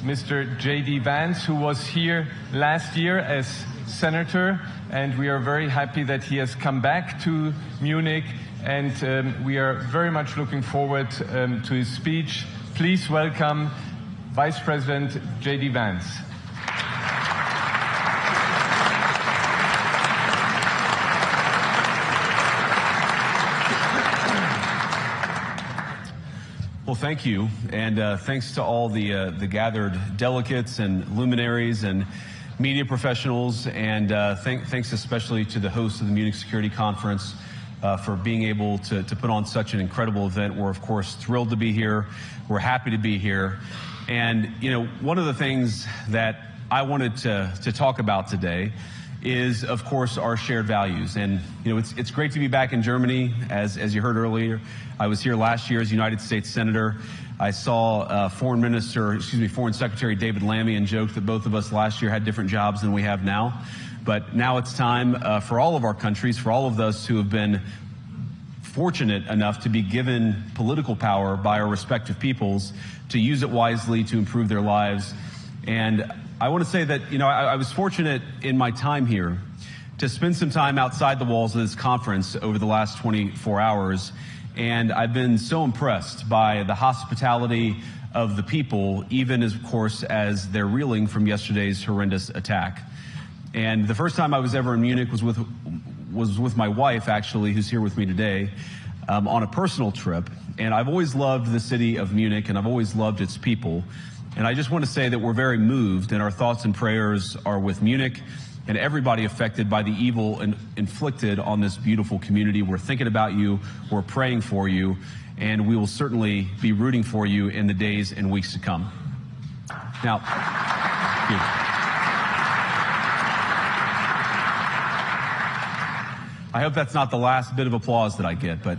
Mr. J.D. Vance, who was here last year as senator, and we are very happy that he has come back to Munich, and we are very much looking forward to his speech. Please welcome Vice President J.D. Vance. Well, thank you, and thanks to all the gathered delegates and luminaries and media professionals, and thanks especially to the host of the Munich Security Conference for being able to put on such an incredible event. We're, of course, thrilled to be here. We're happy to be here. And, you know, one of the things that I wanted to talk about today is, of course, our shared values. And, you know, it's great to be back in Germany. As you heard earlier, I was here last year as United States Senator. I saw Foreign Secretary David Lammy and joked that both of us last year had different jobs than we have now. But now it's time for all of our countries, for all of us who have been fortunate enough to be given political power by our respective peoples, to use it wisely to improve their lives. And I want to say that, you know, I was fortunate in my time here to spend some time outside the walls of this conference over the last 24 hours. And I've been so impressed by the hospitality of the people, even as, of course, as they're reeling from yesterday's horrendous attack. And the first time I was ever in Munich was with my wife, actually, who's here with me today, on a personal trip. And I've always loved the city of Munich, and I've always loved its people. And I just want to say that we're very moved, and our thoughts and prayers are with Munich and everybody affected by the evil inflicted on this beautiful community. We're thinking about you, we're praying for you, and we will certainly be rooting for you in the days and weeks to come. Now, I hope that's not the last bit of applause that I get, but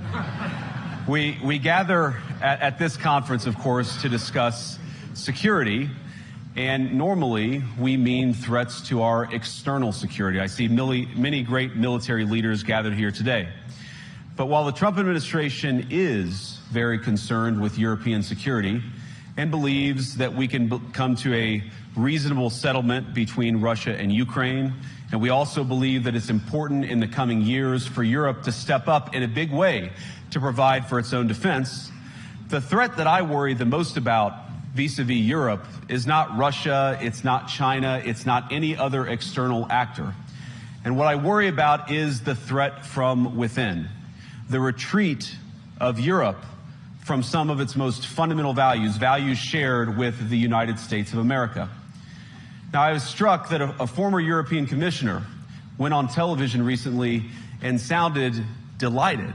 we gather at this conference, of course, to discuss security, and normally we mean threats to our external security. I see many great military leaders gathered here today. But while the Trump administration is very concerned with European security and believes that we can come to a reasonable settlement between Russia and Ukraine, and we also believe that it's important in the coming years for Europe to step up in a big way to provide for its own defense, the threat that I worry the most about vis-a-vis Europe is not Russia, it's not China, it's not any other external actor. And what I worry about is the threat from within, the retreat of Europe from some of its most fundamental values, values shared with the United States of America. Now, I was struck that a former European commissioner went on television recently and sounded delighted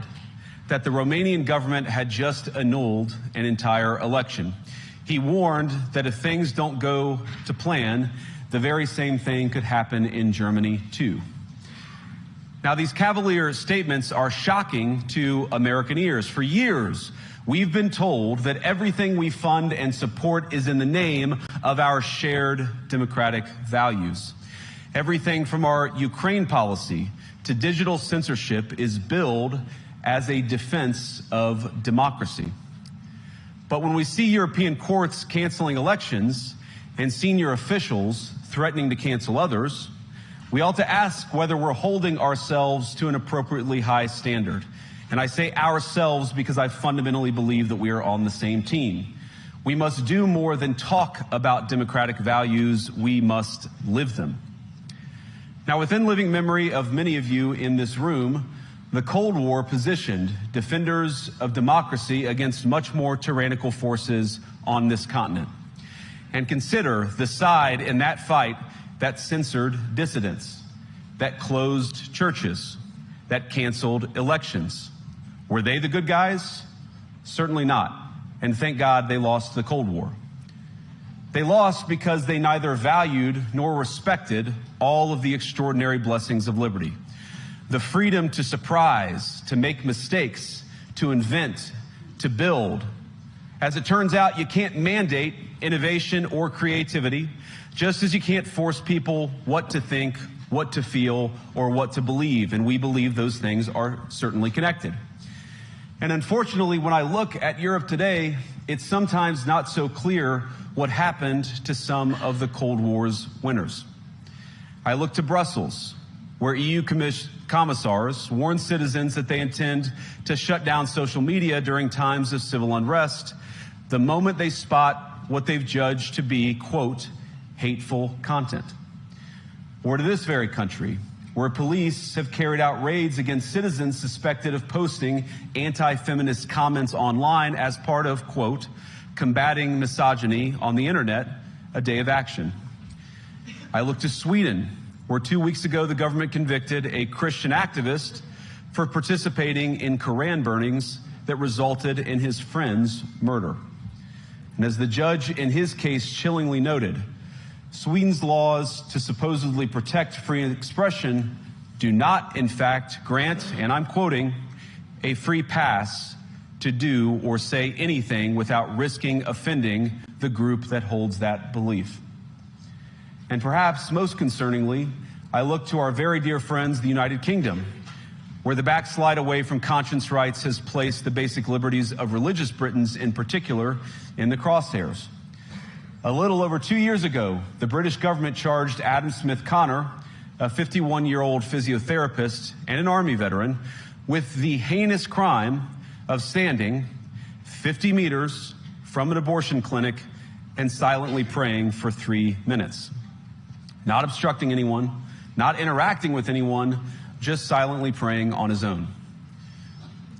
that the Romanian government had just annulled an entire election. He warned that if things don't go to plan, the very same thing could happen in Germany, too. Now, these cavalier statements are shocking to American ears. For years, we've been told that everything we fund and support is in the name of our shared democratic values. Everything from our Ukraine policy to digital censorship is billed as a defense of democracy. But when we see European courts canceling elections and senior officials threatening to cancel others, we ought to ask whether we're holding ourselves to an appropriately high standard. And I say ourselves because I fundamentally believe that we are on the same team. We must do more than talk about democratic values, we must live them. Now, within living memory of many of you in this room, the Cold War positioned defenders of democracy against much more tyrannical forces on this continent. And consider the side in that fight that censored dissidents, that closed churches, that canceled elections. Were they the good guys? Certainly not. And thank God they lost the Cold War. They lost because they neither valued nor respected all of the extraordinary blessings of liberty. The freedom to surprise, to make mistakes, to invent, to build. As it turns out, you can't mandate innovation or creativity, just as you can't force people what to think, what to feel, or what to believe. And we believe those things are certainly connected. And unfortunately, when I look at Europe today, it's sometimes not so clear what happened to some of the Cold War's winners. I look to Brussels, where EU commissars warn citizens that they intend to shut down social media during times of civil unrest the moment they spot what they've judged to be, quote, hateful content. Or to this very country, where police have carried out raids against citizens suspected of posting anti-feminist comments online as part of, quote, combating misogyny on the internet, a day of action. I look to Sweden, where 2 weeks ago the government convicted a Christian activist for participating in Koran burnings that resulted in his friend's murder. And as the judge in his case chillingly noted, Sweden's laws to supposedly protect free expression do not, in fact, grant, and I'm quoting, a free pass to do or say anything without risking offending the group that holds that belief. And perhaps most concerningly, I look to our very dear friends, the United Kingdom, where the backslide away from conscience rights has placed the basic liberties of religious Britons in particular in the crosshairs. A little over 2 years ago, the British government charged Adam Smith Connor, a 51-year-old physiotherapist and an Army veteran, with the heinous crime of standing 50 meters from an abortion clinic and silently praying for 3 minutes. Not obstructing anyone, not interacting with anyone, just silently praying on his own.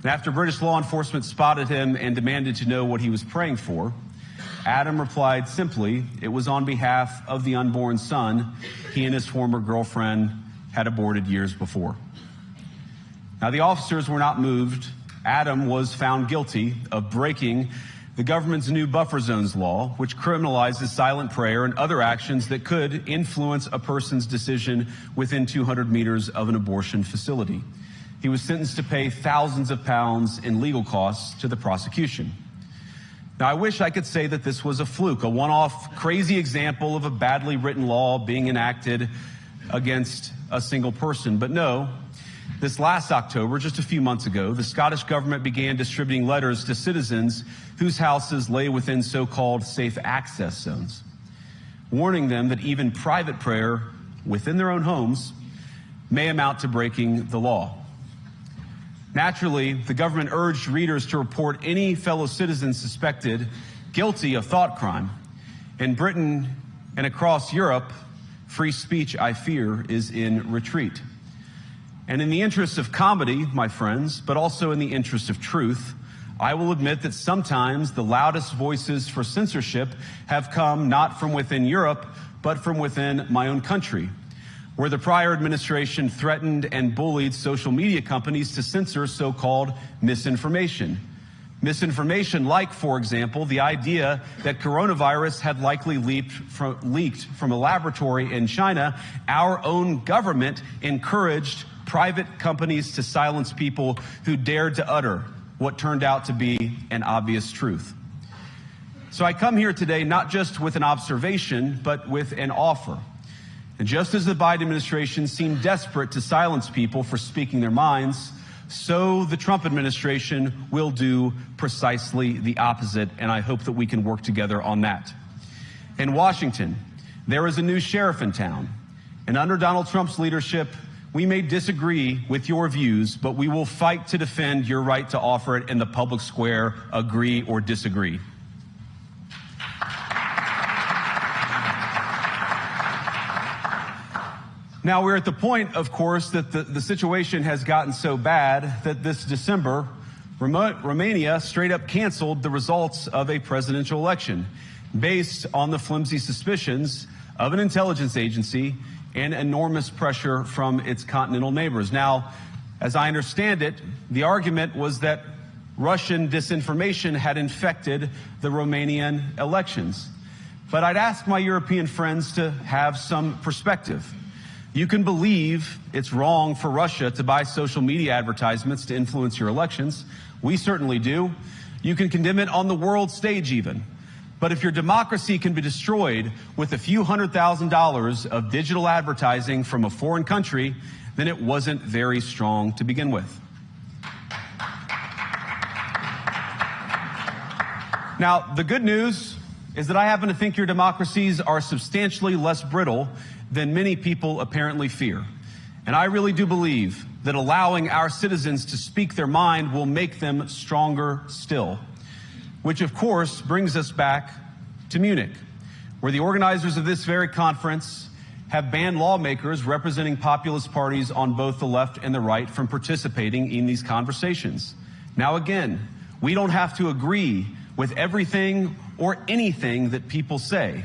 And after British law enforcement spotted him and demanded to know what he was praying for, Adam replied simply, it was on behalf of the unborn son he and his former girlfriend had aborted years before. Now, the officers were not moved. Adam was found guilty of breaking the government's new buffer zones law, which criminalizes silent prayer and other actions that could influence a person's decision within 200 meters of an abortion facility. He was sentenced to pay thousands of pounds in legal costs to the prosecution. Now, I wish I could say that this was a fluke, a one-off crazy example of a badly written law being enacted against a single person. But no, this last October, just a few months ago, the Scottish government began distributing letters to citizens whose houses lay within so-called safe access zones, warning them that even private prayer within their own homes may amount to breaking the law. Naturally, the government urged readers to report any fellow citizens suspected guilty of thought crime. In Britain and across Europe, free speech, I fear, is in retreat. And in the interest of comedy, my friends, but also in the interest of truth, I will admit that sometimes the loudest voices for censorship have come not from within Europe, but from within my own country, where the prior administration threatened and bullied social media companies to censor so-called misinformation. Misinformation like, for example, the idea that coronavirus had likely leaked from a laboratory in China. Our own government encouraged private companies to silence people who dared to utter what turned out to be an obvious truth. So I come here today not just with an observation, but with an offer. And just as the Biden administration seemed desperate to silence people for speaking their minds, so the Trump administration will do precisely the opposite, and I hope that we can work together on that. In Washington, there is a new sheriff in town, and under Donald Trump's leadership, we may disagree with your views, but we will fight to defend your right to offer it in the public square, agree or disagree. Now, we're at the point, of course, that the situation has gotten so bad that this December, Romania straight up canceled the results of a presidential election based on the flimsy suspicions of an intelligence agency and enormous pressure from its continental neighbors. Now, as I understand it, the argument was that Russian disinformation had infected the Romanian elections. But I'd ask my European friends to have some perspective. You can believe it's wrong for Russia to buy social media advertisements to influence your elections. We certainly do. You can condemn it on the world stage even. But if your democracy can be destroyed with a few $100,000 of digital advertising from a foreign country, then it wasn't very strong to begin with. Now, the good news is that I happen to think your democracies are substantially less brittle than many people apparently fear. And I really do believe that allowing our citizens to speak their mind will make them stronger still. Which, of course, brings us back to Munich, where the organizers of this very conference have banned lawmakers representing populist parties on both the left and the right from participating in these conversations. Now, again, we don't have to agree with everything or anything that people say.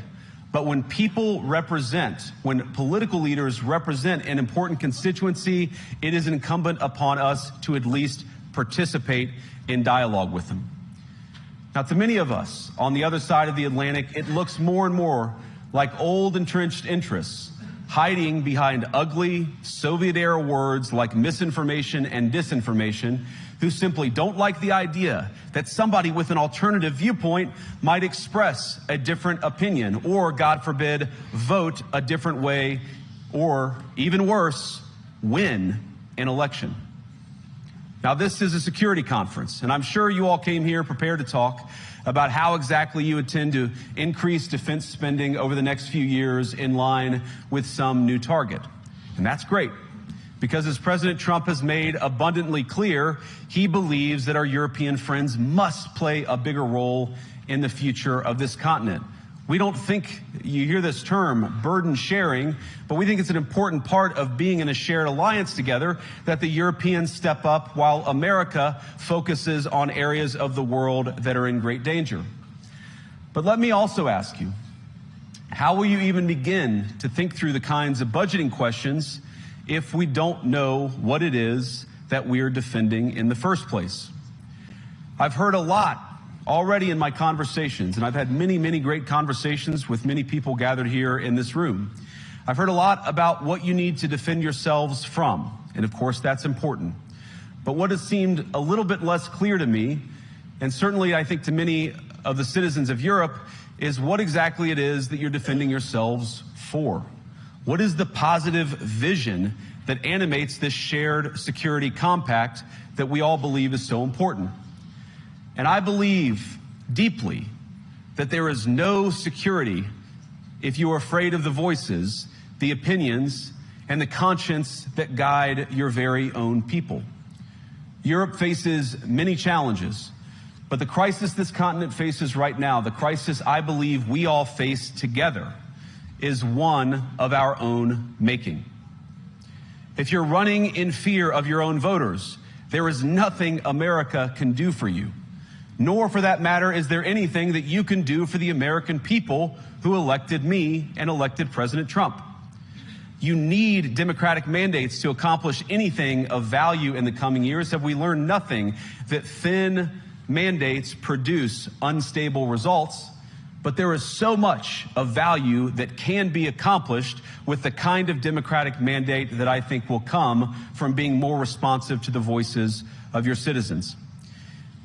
But when when political leaders represent an important constituency, it is incumbent upon us to at least participate in dialogue with them. Now, to many of us on the other side of the Atlantic, it looks more and more like old entrenched interests hiding behind ugly Soviet-era words like misinformation and disinformation, who simply don't like the idea that somebody with an alternative viewpoint might express a different opinion or, God forbid, vote a different way or, even worse, win an election. Now, this is a security conference, and I'm sure you all came here prepared to talk about how exactly you intend to increase defense spending over the next few years in line with some new target. And that's great, because as President Trump has made abundantly clear, he believes that our European friends must play a bigger role in the future of this continent. We don't think, you hear this term, burden sharing, but we think it's an important part of being in a shared alliance together that the Europeans step up while America focuses on areas of the world that are in great danger. But let me also ask you, how will you even begin to think through the kinds of budgeting questions if we don't know what it is that we are defending in the first place? I've heard a lot already in my conversations, and I've had many, many great conversations with many people gathered here in this room. I've heard a lot about what you need to defend yourselves from, and of course that's important. But what has seemed a little bit less clear to me, and certainly I think to many of the citizens of Europe, is what exactly it is that you're defending yourselves for. What is the positive vision that animates this shared security compact that we all believe is so important? And I believe deeply that there is no security if you are afraid of the voices, the opinions, and the conscience that guide your very own people. Europe faces many challenges, but the crisis this continent faces right now, the crisis I believe we all face together, is one of our own making. If you're running in fear of your own voters, there is nothing America can do for you. Nor, for that matter, is there anything that you can do for the American people who elected me and elected President Trump. You need democratic mandates to accomplish anything of value in the coming years. Have we learned nothing that thin mandates produce unstable results? But there is so much of value that can be accomplished with the kind of democratic mandate that I think will come from being more responsive to the voices of your citizens.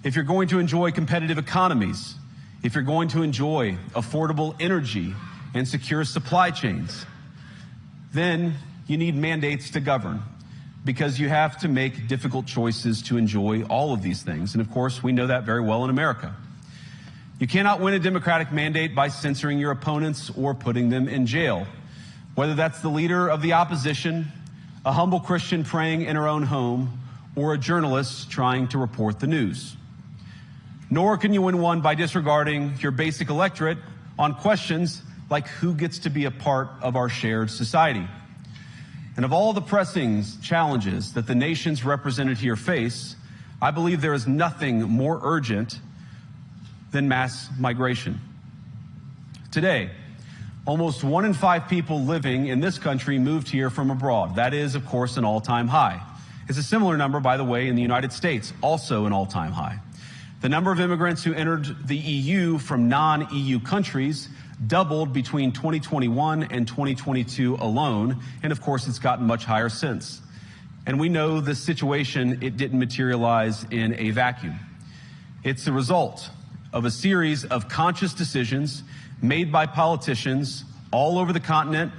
If you're going to enjoy competitive economies, if you're going to enjoy affordable energy and secure supply chains, then you need mandates to govern, because you have to make difficult choices to enjoy all of these things. And of course, we know that very well in America. You cannot win a democratic mandate by censoring your opponents or putting them in jail, whether that's the leader of the opposition, a humble Christian praying in her own home, or a journalist trying to report the news. Nor can you win one by disregarding your basic electorate on questions like who gets to be a part of our shared society. And of all the pressing challenges that the nations represented here face, I believe there is nothing more urgent than mass migration. Today, almost 1 in 5 people living in this country moved here from abroad. That is, of course, an all-time high. It's a similar number, by the way, in the United States, also an all-time high. The number of immigrants who entered the EU from non-EU countries doubled between 2021 and 2022 alone, and of course it's gotten much higher since. And we know this situation, it didn't materialize in a vacuum. It's the result of a series of conscious decisions made by politicians all over the continent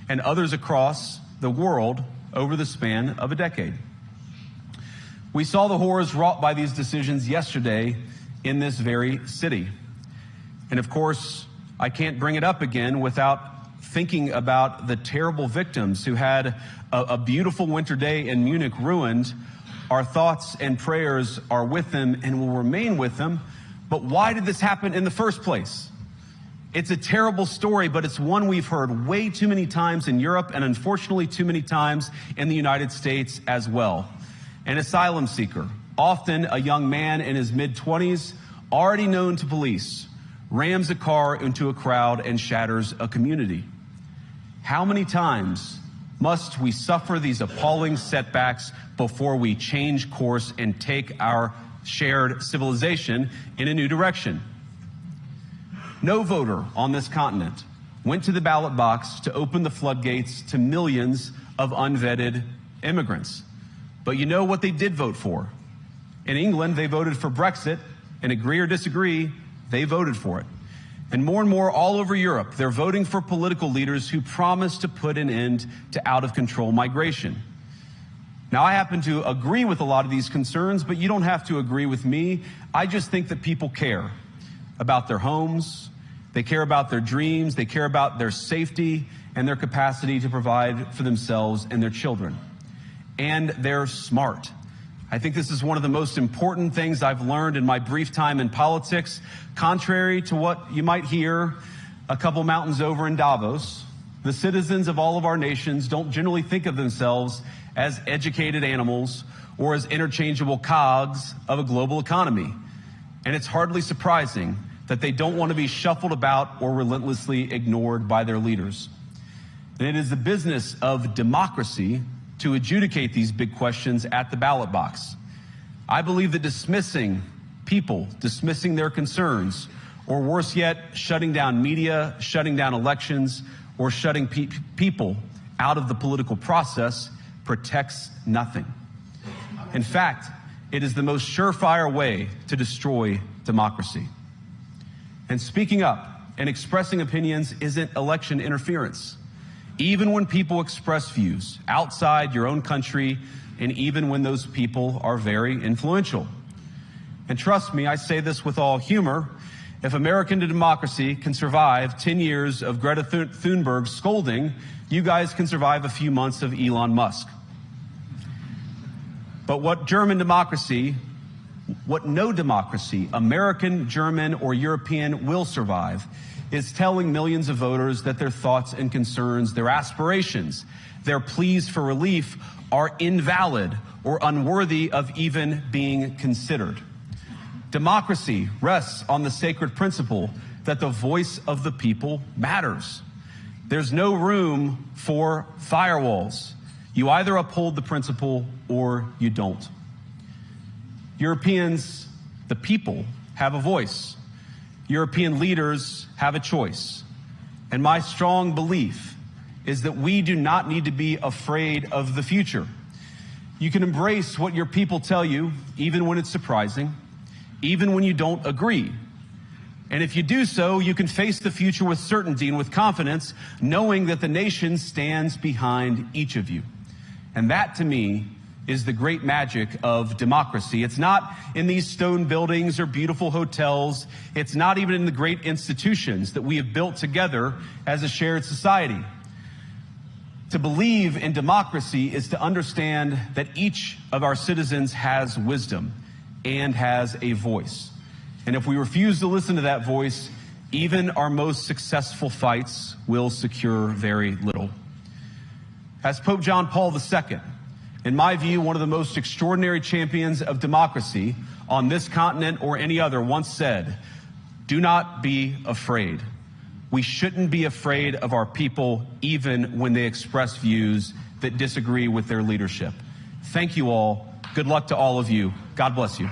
and others across the world over the span of a decade. We saw the horrors wrought by these decisions yesterday in this very city. And of course, I can't bring it up again without thinking about the terrible victims who had a beautiful winter day in Munich ruined. Our thoughts and prayers are with them and will remain with them. But why did this happen in the first place? It's a terrible story, but it's one we've heard way too many times in Europe and unfortunately too many times in the United States as well. An asylum seeker, often a young man in his mid-20s, already known to police, rams a car into a crowd and shatters a community. How many times must we suffer these appalling setbacks before we change course and take our shared civilization in a new direction? No voter on this continent went to the ballot box to open the floodgates to millions of unvetted immigrants. But you know what they did vote for? In England, they voted for Brexit, and agree or disagree, they voted for it. And more all over Europe, they're voting for political leaders who promise to put an end to out-of-control migration. Now, I happen to agree with a lot of these concerns, but you don't have to agree with me. I just think that people care about their homes, they care about their dreams, they care about their safety and their capacity to provide for themselves and their children. And they're smart. I think this is one of the most important things I've learned in my brief time in politics. Contrary to what you might hear a couple mountains over in Davos, the citizens of all of our nations don't generally think of themselves as educated animals or as interchangeable cogs of a global economy. And it's hardly surprising that they don't want to be shuffled about or relentlessly ignored by their leaders. And it is the business of democracy to adjudicate these big questions at the ballot box. I believe that dismissing people, dismissing their concerns, or worse yet, shutting down media, shutting down elections, or shutting people out of the political process protects nothing. In fact, it is the most surefire way to destroy democracy. And speaking up and expressing opinions isn't election interference. Even when people express views outside your own country, and even when those people are very influential. And trust me, I say this with all humor, if American democracy can survive 10 years of Greta Thunberg's scolding, you guys can survive a few months of Elon Musk. But what no democracy, American, German, or European, will survive is telling millions of voters that their thoughts and concerns, their aspirations, their pleas for relief are invalid or unworthy of even being considered. Democracy rests on the sacred principle that the voice of the people matters. There's no room for firewalls. You either uphold the principle or you don't. Europeans, the people, have a voice. European leaders have a choice. And my strong belief is that we do not need to be afraid of the future. You can embrace what your people tell you, even when it's surprising, even when you don't agree. And if you do so, you can face the future with certainty and with confidence, knowing that the nation stands behind each of you. And that, to me, is the great magic of democracy. It's not in these stone buildings or beautiful hotels. It's not even in the great institutions that we have built together as a shared society. To believe in democracy is to understand that each of our citizens has wisdom and has a voice. And if we refuse to listen to that voice, even our most successful fights will secure very little. As Pope John Paul II, in my view, one of the most extraordinary champions of democracy on this continent or any other, once said, "Do not be afraid." We shouldn't be afraid of our people, even when they express views that disagree with their leadership. Thank you all. Good luck to all of you. God bless you.